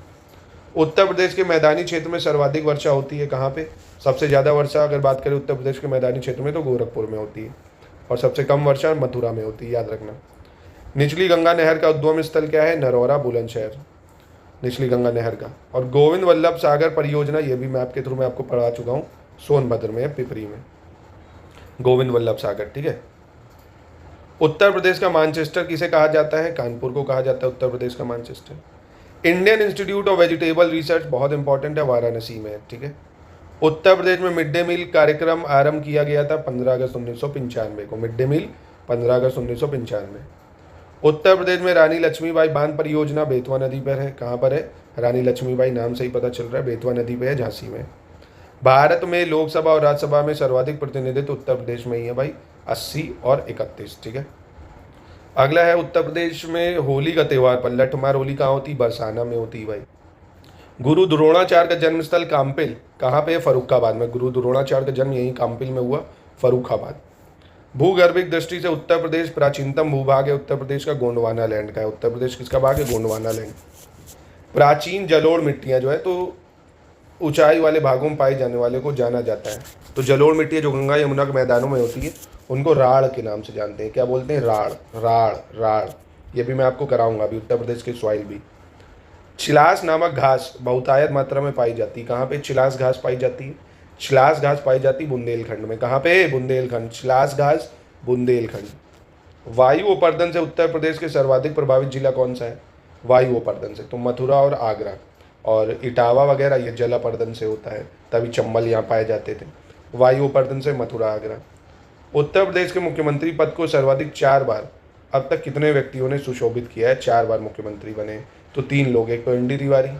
Speaker 2: उत्तर प्रदेश के मैदानी क्षेत्र में सर्वाधिक वर्षा होती है कहाँ पे? सबसे ज़्यादा वर्षा अगर बात करें उत्तर प्रदेश के मैदानी क्षेत्र में तो गोरखपुर में होती है, और सबसे कम वर्षा मथुरा में होती है, याद रखना। निचली गंगा नहर का उद्गम स्थल क्या है? नरौरा, बुलंदशहर, निचली गंगा नहर का। और गोविंद वल्लभ सागर परियोजना, ये भी मैप के थ्रू मैं आपको पढ़ा चुका हूँ, सोनभद्र में है, पिपरी में, गोविंद वल्लभ सागर, ठीक है। उत्तर प्रदेश का मैनचेस्टर किसे कहा जाता है? कानपुर को कहा जाता है उत्तर प्रदेश का Manchester. Indian institute of vegetable research बहुत इंपॉर्टेंट है, वाराणसी में है, ठीक है। उत्तर प्रदेश में मिड डे मील कार्यक्रम आरंभ किया गया था 15 अगस्त 1995 को, मिड डे मील 15 अगस्त 1995। उत्तर प्रदेश में रानी लक्ष्मीबाई बांध परियोजना बेतवा नदी पर है, कहाँ पर है? रानी लक्ष्मीबाई नाम से ही पता चल रहा है, बेतवा नदी पे है, झांसी में। भारत में लोकसभा और राज्यसभा में सर्वाधिक प्रतिनिधित्व उत्तर प्रदेश में ही है भाई, 80 और 31, ठीक है। अगला है उत्तर प्रदेश में होली का त्यौहार पर लठमार होली कहाँ होती? बरसाना में होती है भाई। गुरु द्रोणाचार्य का जन्मस्थल काम्पिल कहाँ पे है? फर्रुखाबाद में। गुरु द्रोणाचार्य का जन्म यहीं काम्पिल में हुआ, फर्रुखाबाद। भूगर्भिक दृष्टि से उत्तर प्रदेश प्राचीनतम भूभाग है उत्तर प्रदेश का, गोंडवाना लैंड का है। उत्तर प्रदेश किसका भाग है? गोंडवाना लैंड। प्राचीन जलोढ़ मिट्टियाँ जो है तो ऊंचाई वाले भागों में पाए जाने वाले को जाना जाता है, तो जलोढ़ मिट्टी जो गंगा यमुना के मैदानों में होती है उनको राढ़ के नाम से जानते हैं। क्या बोलते हैं? राढ़, राढ़, राढ़। ये भी मैं आपको कराऊंगा अभी, उत्तर प्रदेश के सॉइल भी। चिलास नामक घास बहुतायत मात्रा में पाई जाती है, कहाँ पे चिलास घास पाई जाती है? चिलास घास पाई जाती है बुंदेलखंड में, कहाँ पे? बुंदेलखंड, चिलास घास बुंदेलखंड। वायु अपर्दन से उत्तर प्रदेश के सर्वाधिक प्रभावित जिला कौन सा है? वायु अपर्दन से तो मथुरा और आगरा, और इटावा वगैरह ये जल अपर्दन से होता है, तभी चंबल यहाँ पाए जाते थे। वायु अपर्दन से मथुरा, आगरा। उत्तर प्रदेश के मुख्यमंत्री पद को सर्वाधिक 4 बार अब तक कितने व्यक्तियों ने सुशोभित किया है? 4 बार मुख्यमंत्री बने, तो 3 लोग, एक तो एन डी तिवारी,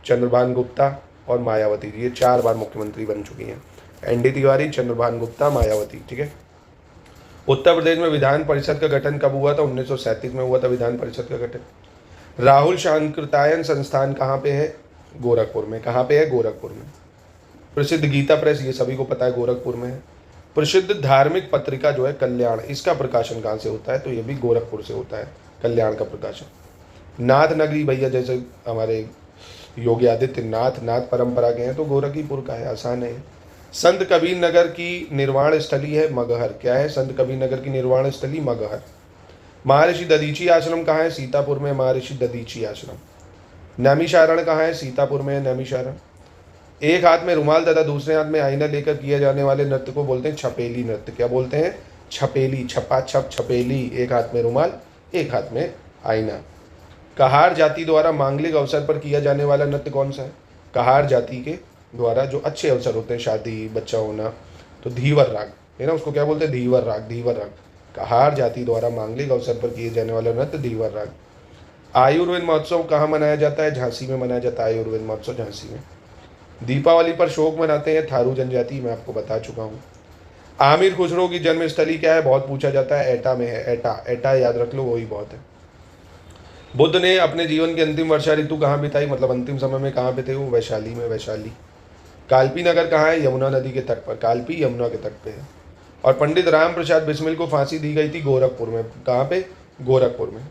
Speaker 2: चंद्रभान गुप्ता और मायावती जी, ये 4 बार मुख्यमंत्री बन चुकी हैं। एन डी तिवारी, चंद्रभान गुप्ता, मायावती, ठीक है। उत्तर प्रदेश में विधान परिषद का गठन कब हुआ था? 1937 में हुआ था विधान परिषद का गठन। राहुल शांकृतायन संस्थान कहाँ पे है? गोरखपुर में। कहाँ पे है? गोरखपुर में। प्रसिद्ध गीता प्रेस, ये सभी को पता है, गोरखपुर में है। प्रसिद्ध धार्मिक पत्रिका जो है कल्याण, इसका प्रकाशन कहाँ से होता है? तो ये भी गोरखपुर से होता है, कल्याण का प्रकाशन। नाथ नगरी भैया जैसे हमारे योगी आदित्यनाथ नाथ परंपरा के हैं, तो गोरखीपुर का है, आसान है। संत कबीर नगर की निर्वाण स्थली है मगहर, क्या है? संत कबीर नगर की निर्वाण स्थली मगहर। महर्षि दधीची आश्रम कहाँ है? सीतापुर में, महर्षि दधीची आश्रम। नैमिषारण कहाँ है? सीतापुर में है नैमिषारण। एक हाथ में रुमाल तथा दूसरे हाथ में आईना लेकर किए जाने वाले नृत्य को बोलते हैं छपेली नृत्य। क्या बोलते हैं? छपेली, छपा छप छपेली। एक हाथ में रुमाल, एक हाथ में आईना। कहार जाति द्वारा मांगलिक अवसर पर किया जाने वाला नृत्य कौन सा है? कहार जाति के द्वारा जो अच्छे अवसर होते हैं, शादी, बच्चा होना, तो धीवर राग है ना, उसको क्या बोलते हैं? धीवर राग, धीवर राग। कहार जाति द्वारा मांगलिक अवसर पर किए जाने वाला नृत्य धीवर राग। आयुर्वेद महोत्सव कहाँ मनाया जाता है? झांसी में मनाया जाता है आयुर्वेद महोत्सव, झांसी में। दीपावली पर शोक मनाते हैं थारू जनजाति, मैं आपको बता चुका हूँ। आमिर खुसरो की जन्मस्थली क्या है? बहुत पूछा जाता है, एटा में है। एटा, एटा याद रख लो, वही बहुत है। बुद्ध ने अपने जीवन की अंतिम वर्षा ऋतु कहाँ बिताई, मतलब अंतिम समय में कहाँ पे थे वो? वैशाली में, वैशाली। कालपी नगर कहाँ है? यमुना नदी के तट पर, कालपी यमुना के तट पे है। और पंडित राम प्रसाद बिस्मिल को फांसी दी गई थी गोरखपुर में, कहाँ पे? गोरखपुर में।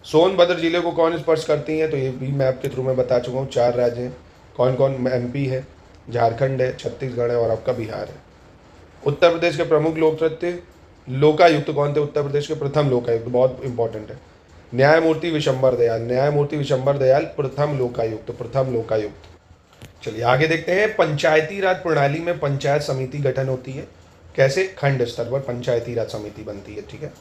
Speaker 2: सोनभद्र जिले को कौन स्पर्श करती हैं? तो ये भी मैप के थ्रू मैं बता चुका हूँ, 4 राज्य हैं। कौन कौन? एमपी है, झारखंड है, छत्तीसगढ़ है और आपका बिहार है। उत्तर प्रदेश के प्रमुख लोक नृत्य लोकायुक्त कौन थे? उत्तर प्रदेश के प्रथम लोकायुक्त, बहुत इंपॉर्टेंट है, न्यायमूर्ति विशंबर दयाल। न्यायमूर्ति विशंबर दयाल प्रथम लोकायुक्त, प्रथम लोकायुक्त। चलिए आगे देखते हैं। पंचायती राज प्रणाली में पंचायत समिति गठन होती है, कैसे? खंड स्तर पर पंचायती राज समिति बनती है, ठीक है।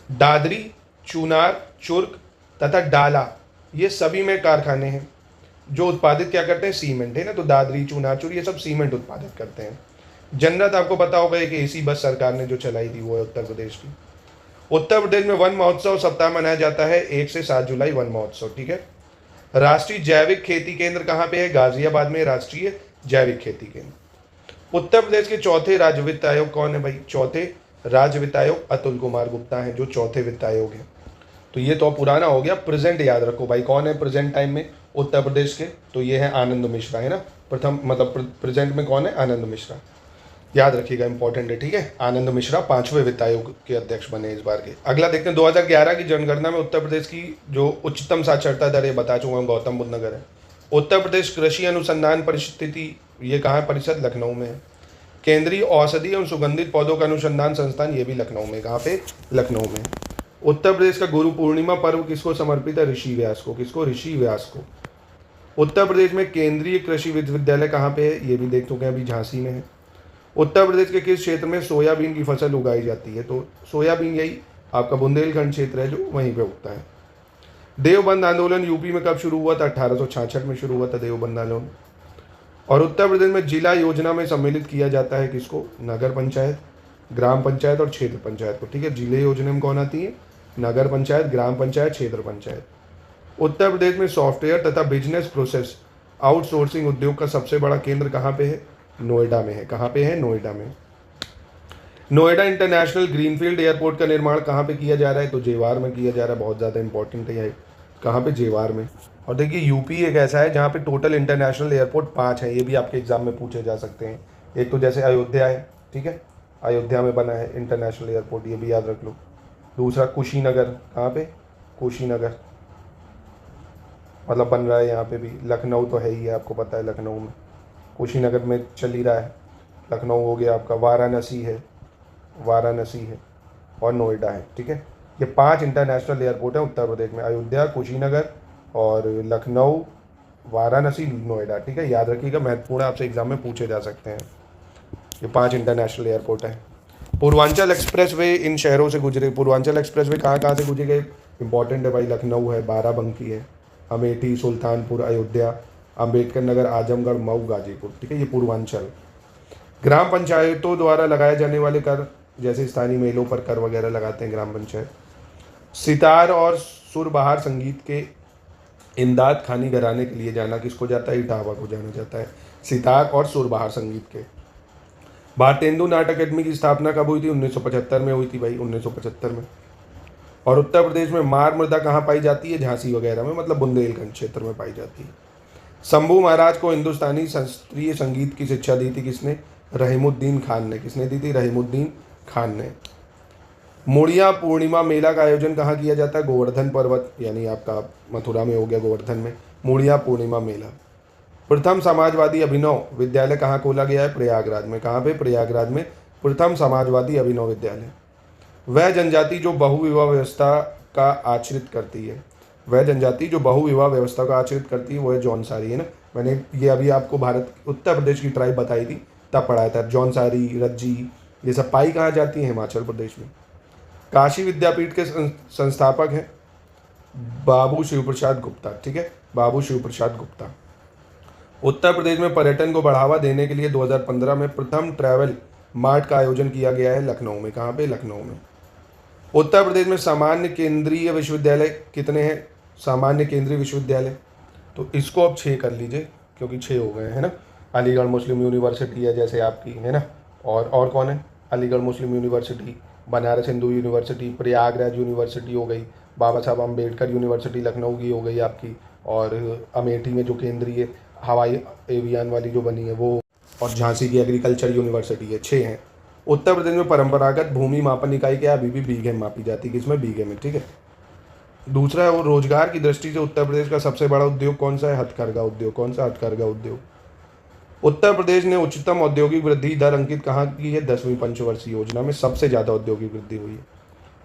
Speaker 2: दादरी, चुनार, चुर्क तथा डाला, ये सभी में कारखाने हैं जो उत्पादित क्या करते हैं? सीमेंट, है ना। तो दादरी, चुनार, चुर्क ये सब सीमेंट उत्पादित करते हैं। जनरत आपको पता होगा एक एसी बस सरकार ने जो चलाई थी वो है उत्तर प्रदेश की। उत्तर प्रदेश में वन महोत्सव सप्ताह मनाया जाता है 1 से 7 जुलाई वन महोत्सव, ठीक है। राष्ट्रीय जैविक खेती केंद्र कहाँ पे है? गाजियाबाद में राष्ट्रीय जैविक खेती केंद्र। उत्तर प्रदेश के चौथे राज्य वित्त आयोग कौन है भाई? चौथे राज्य वित्त आयोग अतुल कुमार गुप्ता हैं जो चौथे वित्त आयोग हैं। तो ये तो पुराना हो गया, प्रेजेंट याद रखो भाई, कौन है प्रेजेंट टाइम में उत्तर प्रदेश के? तो ये है आनंद मिश्रा, है ना। प्रथम मतलब प्रेजेंट में कौन है? आनंद मिश्रा, याद रखिएगा, इंपॉर्टेंट है, ठीक है। आनंद मिश्रा 5वें वित्त आयोग के अध्यक्ष बने इस बार के। अगला देखते हैं 2011 की जनगणना में उत्तर प्रदेश की जो उच्चतम साक्षरता दर है, बता चुका हूँ, गौतम बुद्ध नगर है। उत्तर प्रदेश कृषि अनुसंधान परिस्थिति, ये कहाँ है परिषद? लखनऊ में है। केंद्रीय औषधि एवं सुगंधित पौधों का अनुसंधान संस्थान, ये भी लखनऊ में। कहाँ पे? लखनऊ में। उत्तर प्रदेश का गुरु पूर्णिमा पर्व किसको समर्पित है? ऋषि व्यास को। किसको? ऋषि व्यास को। उत्तर प्रदेश में केंद्रीय कृषि विश्वविद्यालय कहाँ पे है? ये भी देख चुके हैं, अभी झांसी में है। उत्तर प्रदेश के किस क्षेत्र में सोयाबीन की फसल उगाई जाती है? तो सोयाबीन यही आपका बुंदेलखंड क्षेत्र है जो वहीं पे उगता है। देवबंद आंदोलन यूपी में कब शुरू हुआ था? 1866 में शुरू हुआ था देवबंद आंदोलन। और उत्तर प्रदेश में जिला योजना में सम्मिलित किया जाता है किसको? नगर पंचायत, ग्राम पंचायत और क्षेत्र पंचायत को, ठीक है। जिले योजना में कौन आती है? नगर पंचायत, ग्राम पंचायत, क्षेत्र पंचायत। उत्तर प्रदेश में सॉफ्टवेयर तथा बिजनेस प्रोसेस आउटसोर्सिंग उद्योग का सबसे बड़ा केंद्र कहाँ पे है? नोएडा में है। कहाँ पे है? नोएडा में। नोएडा इंटरनेशनल ग्रीनफील्ड एयरपोर्ट का निर्माण कहाँ पे किया जा रहा है? तो जेवार में किया जा रहा है। बहुत ज़्यादा इंपॉर्टेंट है यह। कहाँ पे? जेवार में। और देखिए यूपी एक ऐसा है जहाँ पे टोटल इंटरनेशनल एयरपोर्ट 5 हैं, ये भी आपके एग्जाम में पूछे जा सकते हैं। एक तो जैसे अयोध्या है, ठीक है, अयोध्या में बना है इंटरनेशनल एयरपोर्ट, ये भी याद रख लो। दूसरा कुशीनगर, कहाँ पे? कुशीनगर, मतलब बन रहा है यहाँ पे भी। लखनऊ तो है ही है, आपको पता है, लखनऊ में कुशीनगर में चल ही रहा है। लखनऊ हो गया आपका, वाराणसी है, वाराणसी है, और नोएडा है, ठीक है। ये 5 इंटरनेशनल एयरपोर्ट हैं उत्तर प्रदेश में, अयोध्या, कुशीनगर और लखनऊ, वाराणसी, नोएडा, ठीक है। याद रखिएगा, महत्वपूर्ण आपसे एग्जाम में पूछे जा सकते हैं। ये 5 इंटरनेशनल एयरपोर्ट हैं। पूर्वांचल एक्सप्रेसवे इन शहरों से गुजरे। पूर्वांचल एक्सप्रेसवे कहाँ कहाँ से गुजरे? इंपॉर्टेंट है भाई, लखनऊ है, बाराबंकी है, अमेठी, सुल्तानपुर, अयोध्या, अम्बेडकर नगर, आजमगढ़, मऊ, गाजीपुर, ठीक है। ये पूर्वांचल। ग्राम पंचायतों द्वारा लगाए जाने वाले कर, जैसे स्थानीय मेलों पर कर वगैरह लगाते हैं ग्राम पंचायत। सितार और सुरबहार संगीत के इमदाद खानी घराने के लिए जाना किसको जाता है? इटावा को जाना जाता है, सितार और सुरबहार संगीत के। भारतेंदु नाट्य अकेडमी की स्थापना कब हुई थी? 1975 में हुई थी भाई, 1975 में। और उत्तर प्रदेश में मार मृदा कहाँ पाई जाती है? झांसी वगैरह में, मतलब बुंदेलखंड क्षेत्र में पाई जाती है। शंभू महाराज को हिंदुस्तानी शास्त्रीय संगीत की शिक्षा दी थी किसने? रहीमुद्दीन खान ने। किसने दी थी? रहीमुद्दीन खान ने। मुड़िया पूर्णिमा मेला का आयोजन कहाँ किया जाता है? गोवर्धन पर्वत, यानी आपका मथुरा में हो गया, गोवर्धन में मुड़िया पूर्णिमा मेला। प्रथम समाजवादी अभिनव विद्यालय कहाँ खोला गया है? प्रयागराज में। कहाँ पे? प्रयागराज में प्रथम समाजवादी अभिनव विद्यालय। वह जनजाति जो बहुविवाह व्यवस्था का आचरित करती है, वह जनजाति जो बहुविवाह व्यवस्था का आचरित करती है वो है जौनसारी, है ना। मैंने ये अभी आपको भारत उत्तर प्रदेश की ट्राइब बताई थी, तब पढ़ाया था। जौनसारी, रज्जी, ये सब पाई कहाँ जाती है? हिमाचल प्रदेश में। काशी विद्यापीठ के संस्थापक हैं बाबू शिव प्रसाद गुप्ता, ठीक है, बाबू शिव प्रसाद गुप्ता। उत्तर प्रदेश में पर्यटन को बढ़ावा देने के लिए 2015 में प्रथम ट्रैवल मार्ट का आयोजन किया गया है लखनऊ में। कहाँ पे? लखनऊ में। उत्तर प्रदेश में सामान्य केंद्रीय विश्वविद्यालय कितने हैं? सामान्य केंद्रीय विश्वविद्यालय, तो इसको अब 6 कर लीजिए क्योंकि 6 हो गए हैं ना। अलीगढ़ मुस्लिम यूनिवर्सिटी है जैसे आपकी, है ना। और कौन है? Aligarh Muslim university, Banaras Hindu university, Prayagraj university हो गई, बाबा साहब अम्बेडकर यूनिवर्सिटी लखनऊ की हो गई आपकी, और अमेठी में जो केंद्रीय हवाई एवियान वाली जो बनी है वो, और झांसी की एग्रीकल्चर यूनिवर्सिटी है। 6 हैं। उत्तर प्रदेश में परंपरागत भूमि मापन इकाई क्या है? अभी भी बीघे में मापी जाती है। किसमें? बीघे में, ठीक है। दूसरा है वो रोजगार की दृष्टि से उत्तर प्रदेश का सबसे बड़ा उद्योग कौन सा है? हथकरघा उद्योग। कौन सा? हथकरघा उद्योग। उत्तर प्रदेश ने उच्चतम औद्योगिक वृद्धि दर अंकित कहाँ की है? 10वीं पंचवर्षीय योजना में सबसे ज़्यादा औद्योगिक वृद्धि हुई है।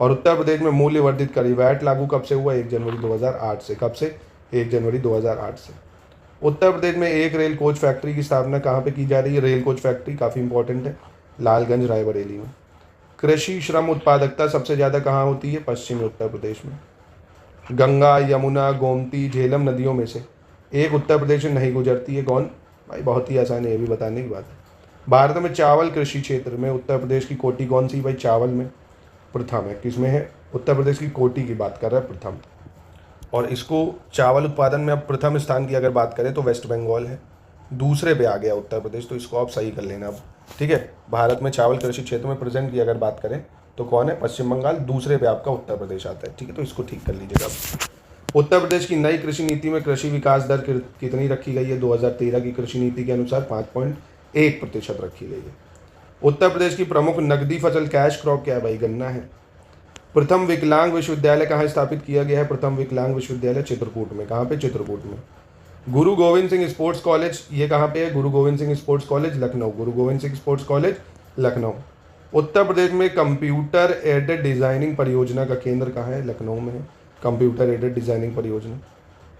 Speaker 2: और उत्तर प्रदेश में मूल्य वर्धित कर वैट लागू कब से हुआ? 1 जनवरी 2008 से। कब से? 1 जनवरी 2008 से। उत्तर प्रदेश में एक रेल कोच फैक्ट्री की स्थापना कहाँ पे की जा रही है? रेल कोच फैक्ट्री काफ़ी इंपॉर्टेंट है, लालगंज, रायबरेली में। कृषि श्रम उत्पादकता सबसे ज़्यादा कहाँ होती है? पश्चिमी उत्तर प्रदेश में। गंगा, यमुना, गोमती, झेलम नदियों में से एक उत्तर प्रदेश में नहीं गुजरती है, कौन? भाई बहुत ही आसान है, ये भी बताने की बात है। भारत में चावल कृषि क्षेत्र में उत्तर प्रदेश की कोटि कौन सी भाई? चावल में प्रथम है। किसमें है? उत्तर प्रदेश की कोटि की बात कर रहा है, प्रथम। और इसको चावल उत्पादन में अब प्रथम स्थान की अगर बात करें तो वेस्ट बंगाल है, दूसरे पे आ गया उत्तर प्रदेश, तो इसको आप सही कर लेना अब, ठीक है। भारत में चावल कृषि क्षेत्र में प्रेजेंट की अगर बात करें तो कौन है? पश्चिम बंगाल, दूसरे पे आपका उत्तर प्रदेश आता है, ठीक है। तो इसको ठीक कर लीजिएगा अब। उत्तर प्रदेश की नई कृषि नीति में कृषि विकास दर कितनी रखी गई है? 2013 की कृषि नीति के अनुसार 5.1% रखी गई है। उत्तर प्रदेश की प्रमुख नकदी फसल कैश क्रॉप क्या है भाई? गन्ना है। प्रथम विकलांग विश्वविद्यालय कहाँ स्थापित किया गया है? प्रथम विकलांग विश्वविद्यालय चित्रकूट में। कहाँ पे? चित्रकूट में। गुरु गोविंद सिंह स्पोर्ट्स कॉलेज ये कहाँ पे है? गुरु गोविंद सिंह स्पोर्ट्स कॉलेज लखनऊ। गुरु गोविंद सिंह स्पोर्ट्स कॉलेज लखनऊ। उत्तर प्रदेश में कंप्यूटर एडेड डिजाइनिंग परियोजना का केंद्र कहाँ है? लखनऊ में है कंप्यूटर एडेड डिजाइनिंग परियोजना।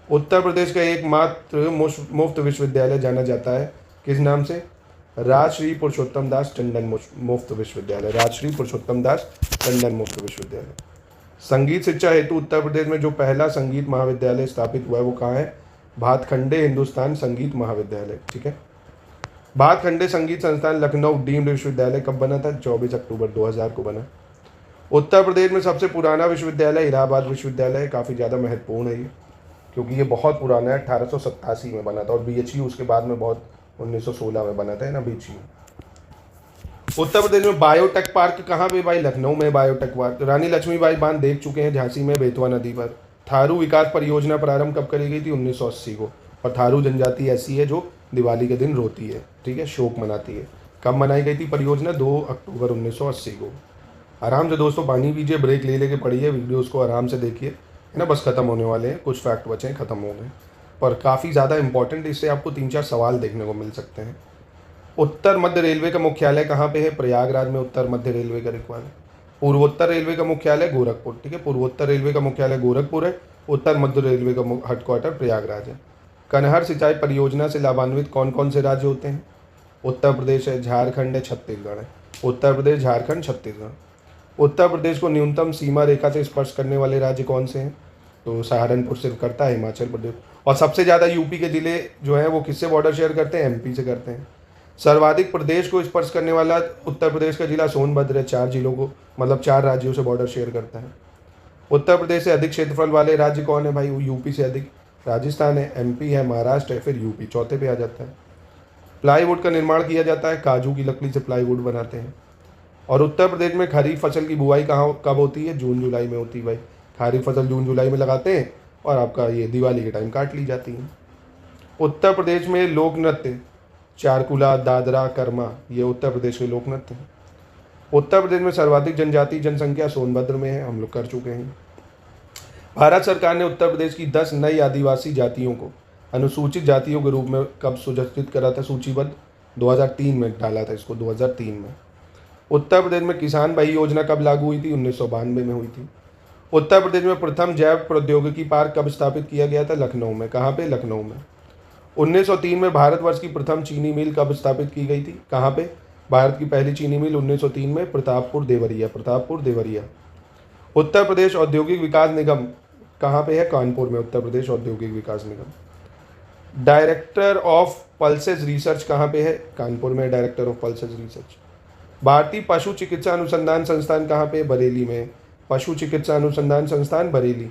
Speaker 2: उत्तर प्रदेश का एकमात्र मुफ्त विश्वविद्यालय जाना जाता है किस नाम से? राजश्री पुरुषोत्तम दास टंडन मुफ्त विश्वविद्यालय। राजश्री पुरुषोत्तम दास टंडन मुफ्त विश्वविद्यालय। संगीत शिक्षा हेतु उत्तर प्रदेश में जो पहला संगीत महाविद्यालय स्थापित हुआ है वो कहाँ है? भातखंडे हिंदुस्तान संगीत महाविद्यालय, ठीक है। भातखंडे संगीत संस्थान लखनऊ डीम्ड विश्वविद्यालय कब बना था? 24 अक्टूबर 2000 को बना। उत्तर प्रदेश में सबसे पुराना विश्वविद्यालय इलाहाबाद विश्वविद्यालय है। काफ़ी ज़्यादा महत्वपूर्ण है ये, क्योंकि ये बहुत पुराना है, 1887 में बना था। और BHU उसके बाद में बहुत 1916 में बना था, है ना, BHU। उत्तर प्रदेश में बायोटेक पार्क कहाँ पे भाई? लखनऊ में बायोटेक पार्क। रानी लक्ष्मीबाई बांध देख चुके हैं झांसी में बेतवा नदी पर। थारू विकास परियोजना प्रारंभ कब करी गई थी? 1980 को। और थारू जनजाति ऐसी है जो दिवाली के दिन रोती है, ठीक है, शोक मनाती है। कब मनाई गई थी परियोजना? 2 अक्टूबर 1980 को। आराम से दोस्तों पानी पीजिए, ब्रेक ले लेके पढ़िए, वीडियोज़ को आराम से देखिए, है ना। बस खत्म होने वाले हैं, कुछ फैक्ट बचे हैं, खत्म हो गए, पर काफ़ी ज़्यादा इंपॉर्टेंट, इससे आपको 3-4 सवाल देखने को मिल सकते हैं। उत्तर मध्य रेलवे का मुख्यालय कहाँ पे है? प्रयागराज में उत्तर मध्य रेलवे का रिक्वायरमेंट। पूर्वोत्तर रेलवे का मुख्यालय गोरखपुर, ठीक है। पूर्वोत्तर रेलवे का मुख्यालय गोरखपुर है। उत्तर मध्य रेलवे का हेडक्वार्टर प्रयागराज है। कनहर सिंचाई परियोजना से लाभान्वित कौन कौन से राज्य होते हैं? उत्तर प्रदेश है, झारखंड है, छत्तीसगढ़ है। उत्तर प्रदेश, झारखंड, छत्तीसगढ़। उत्तर प्रदेश को न्यूनतम सीमा रेखा से स्पर्श करने वाले राज्य कौन से हैं? तो सहारनपुर से करता है हिमाचल प्रदेश। और सबसे ज़्यादा यूपी के जिले जो हैं वो किससे बॉर्डर शेयर करते हैं? MP से करते हैं। सर्वाधिक प्रदेश को स्पर्श करने वाला उत्तर प्रदेश का जिला सोनभद्र है, 4 जिलों को, मतलब 4 राज्यों से बॉर्डर शेयर करता है। उत्तर प्रदेश से अधिक क्षेत्रफल वाले राज्य कौन है भाई? यूपी से अधिक राजस्थान है, MP है, महाराष्ट्र है, फिर यूपी चौथे पे आ जाता है। प्लाईवुड का निर्माण किया जाता है, काजू की लकड़ी से प्लाईवुड बनाते हैं। और उत्तर प्रदेश में खरीफ फसल की बुआई कब होती है? जून जुलाई में होती है भाई। खरीफ फसल जून जुलाई में लगाते हैं और आपका ये दिवाली के टाइम काट ली जाती है। उत्तर प्रदेश में लोक नृत्य चारकुला, दादरा, कर्मा, ये उत्तर प्रदेश के लोक नृत्य हैं। उत्तर प्रदेश में सर्वाधिक जनजातीय जनसंख्या सोनभद्र में है, हम लोग कर चुके हैं। भारत सरकार ने उत्तर प्रदेश की 10 नई आदिवासी जातियों को अनुसूचित जातियों के रूप में कब सुनिश्चित करा था? सूचीबद्ध 2003 में डाला था इसको, 2003 में। उत्तर प्रदेश में किसान भाई योजना कब लागू हुई थी? 1992 में हुई थी। उत्तर प्रदेश में प्रथम जैव प्रौद्योगिकी पार्क कब स्थापित किया गया था? लखनऊ में। कहाँ पे? लखनऊ में। 1903 में भारतवर्ष की प्रथम चीनी मिल कब स्थापित की गई थी? कहाँ पे? भारत की पहली चीनी मिल 1903 में प्रतापपुर देवरिया, प्रतापपुर देवरिया। उत्तर प्रदेश औद्योगिक विकास निगम कहाँ पे है? कानपुर में, उत्तर प्रदेश औद्योगिक विकास निगम। डायरेक्टर ऑफ पल्सेस रिसर्च कहाँ पे है? कानपुर में, डायरेक्टर ऑफ पल्सेस रिसर्च। भारतीय पशु चिकित्सा अनुसंधान संस्थान कहाँ पे? बरेली में, पशु चिकित्सा अनुसंधान संस्थान बरेली।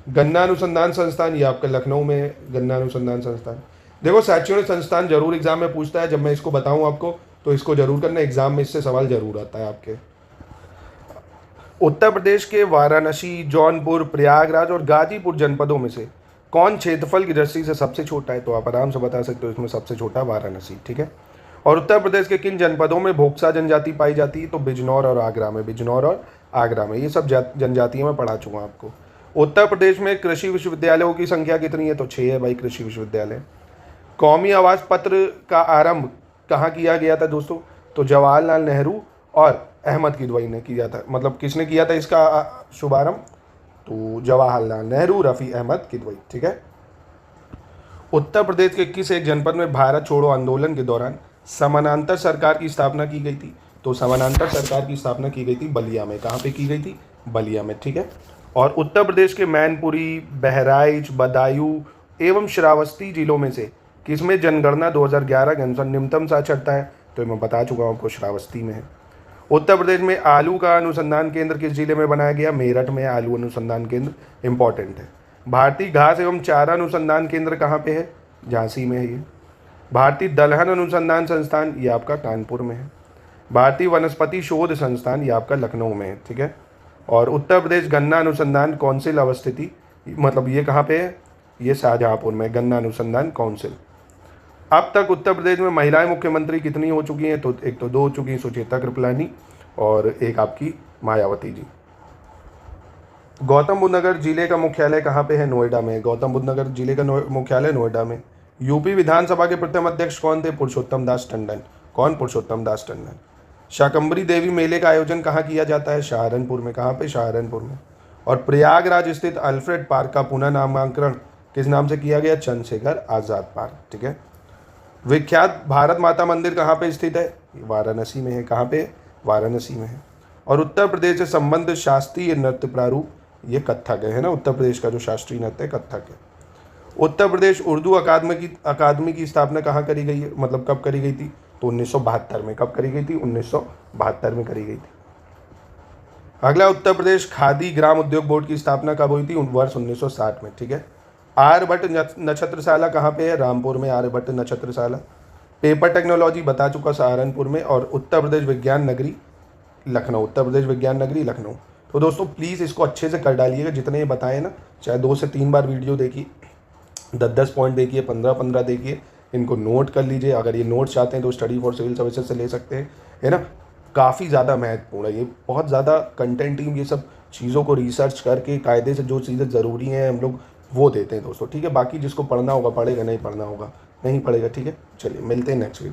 Speaker 2: गन्ना अनुसंधान संस्थान ये आपका लखनऊ में है, गन्ना अनुसंधान संस्थान। देखो शैक्षणिक संस्थान जरूर एग्जाम में पूछता है, जब मैं इसको बताऊं आपको तो इसको जरूर करना, एग्जाम में इससे सवाल जरूर आता है आपके। उत्तर प्रदेश के वाराणसी, जौनपुर, प्रयागराज और गाजीपुर जनपदों में से कौन क्षेत्रफल की दृष्टि से सबसे छोटा है? तो आप आराम से बता सकते हो, इसमें सबसे छोटा वाराणसी, ठीक है। और उत्तर प्रदेश के किन जनपदों में भोक्सा जनजाति पाई जाती है? तो बिजनौर और आगरा में, बिजनौर और आगरा में। ये सब जनजातियों में पढ़ा चुका आपको। उत्तर प्रदेश में कृषि विश्वविद्यालयों की संख्या कितनी है? तो 6 है भाई कृषि विश्वविद्यालय। कौमी आवास पत्र का आरंभ कहाँ किया गया था दोस्तों? तो जवाहरलाल नेहरू और अहमद किदवई ने किया था। मतलब किसने किया था इसका शुभारंभ? तो जवाहरलाल नेहरू, रफ़ी अहमद किदवई, ठीक है। उत्तर प्रदेश के किस एक जनपद में भारत छोड़ो आंदोलन के दौरान समानांतर सरकार की स्थापना की गई थी? तो समानांतर सरकार की स्थापना की गई थी बलिया में। कहाँ पे की गई थी? बलिया में, ठीक है। और उत्तर प्रदेश के मैनपुरी, बहराइच, बदायूं एवं श्रावस्ती जिलों में से किसमें जनगणना 2011 के अनुसार निम्नतम साक्षरता है? तो मैं बता चुका हूँ आपको, श्रावस्ती में है। उत्तर प्रदेश में आलू का अनुसंधान केंद्र किस जिले में बनाया गया? मेरठ में आलू अनुसंधान केंद्र, इंपॉर्टेंट है। भारतीय घास एवं चारा अनुसंधान केंद्र कहाँ पे है? झांसी में है ये। भारतीय दलहन अनुसंधान संस्थान ये आपका कानपुर में है। भारतीय वनस्पति शोध संस्थान ये आपका लखनऊ में है, ठीक है। और उत्तर प्रदेश गन्ना अनुसंधान काउंसिल अवस्थिति, मतलब ये कहाँ पे है? ये शाहजहाँपुर में, गन्ना अनुसंधान काउंसिल। अब तक उत्तर प्रदेश में महिलाएं मुख्यमंत्री कितनी हो चुकी हैं? तो एक तो 2 हो चुकी हैं, सुचेता कृपलानी, और एक आपकी मायावती जी। गौतम बुद्ध नगर जिले का मुख्यालय कहाँ पे है? नोएडा में। गौतम बुद्ध नगर जिले का मुख्यालय नोएडा में। यूपी विधानसभा के प्रथम अध्यक्ष कौन थे? पुरुषोत्तम दास टंडन। कौन? पुरुषोत्तम दास टंडन। शाकंभरी देवी मेले का आयोजन कहाँ किया जाता है? सहारनपुर में। कहाँ पे? सहारनपुर में। और प्रयागराज स्थित अल्फ्रेड पार्क का पुनः नामांकन किस नाम से किया गया? चंद्रशेखर आज़ाद पार्क, ठीक है। विख्यात भारत माता मंदिर कहाँ पे स्थित है? वाराणसी में है। कहाँ पे? वाराणसी में है। और उत्तर प्रदेश से संबंधित शास्त्रीय नृत्य प्रारूप ये कथक है ना। उत्तर प्रदेश का जो शास्त्रीय नृत्य है कथक है। उत्तर प्रदेश उर्दू अकादमी की स्थापना कहाँ करी गई है? मतलब कब करी गई थी? तो 1972 में। कब करी गई थी? 1972 में करी गई थी। अगला, उत्तर प्रदेश खादी ग्राम उद्योग बोर्ड की स्थापना कब हुई थी? वर्ष 1960 में, ठीक है। आर्यभट्ट नक्षत्रशाला कहाँ पे है? रामपुर में आर्यभट्ट नक्षत्रशाला। पेपर टेक्नोलॉजी बता चुका, सहारनपुर में। और उत्तर प्रदेश विज्ञान नगरी लखनऊ। उत्तर प्रदेश विज्ञान नगरी लखनऊ। तो दोस्तों प्लीज़ इसको अच्छे से कर डालिएगा, जितने ये बताए ना, चाहे 2 से 3 बार वीडियो देखिए, 10-10 पॉइंट देखिए, 15-15 देखिए, इनको नोट कर लीजिए। अगर ये नोट चाहते हैं तो स्टडी फॉर सिविल सर्विसेज से ले सकते हैं, है ना। काफ़ी ज़्यादा महत्वपूर्ण है ये, बहुत ज़्यादा कंटेंट टीम ये सब चीज़ों को रिसर्च करके कायदे से जो चीज़ें ज़रूरी हैं हम लोग वो देते हैं दोस्तों, ठीक है। बाकी जिसको पढ़ना होगा पढ़ेगा, नहीं पढ़ना होगा नहीं पढ़ेगा, ठीक है। चलिए मिलते हैं नेक्स्ट वीडियो।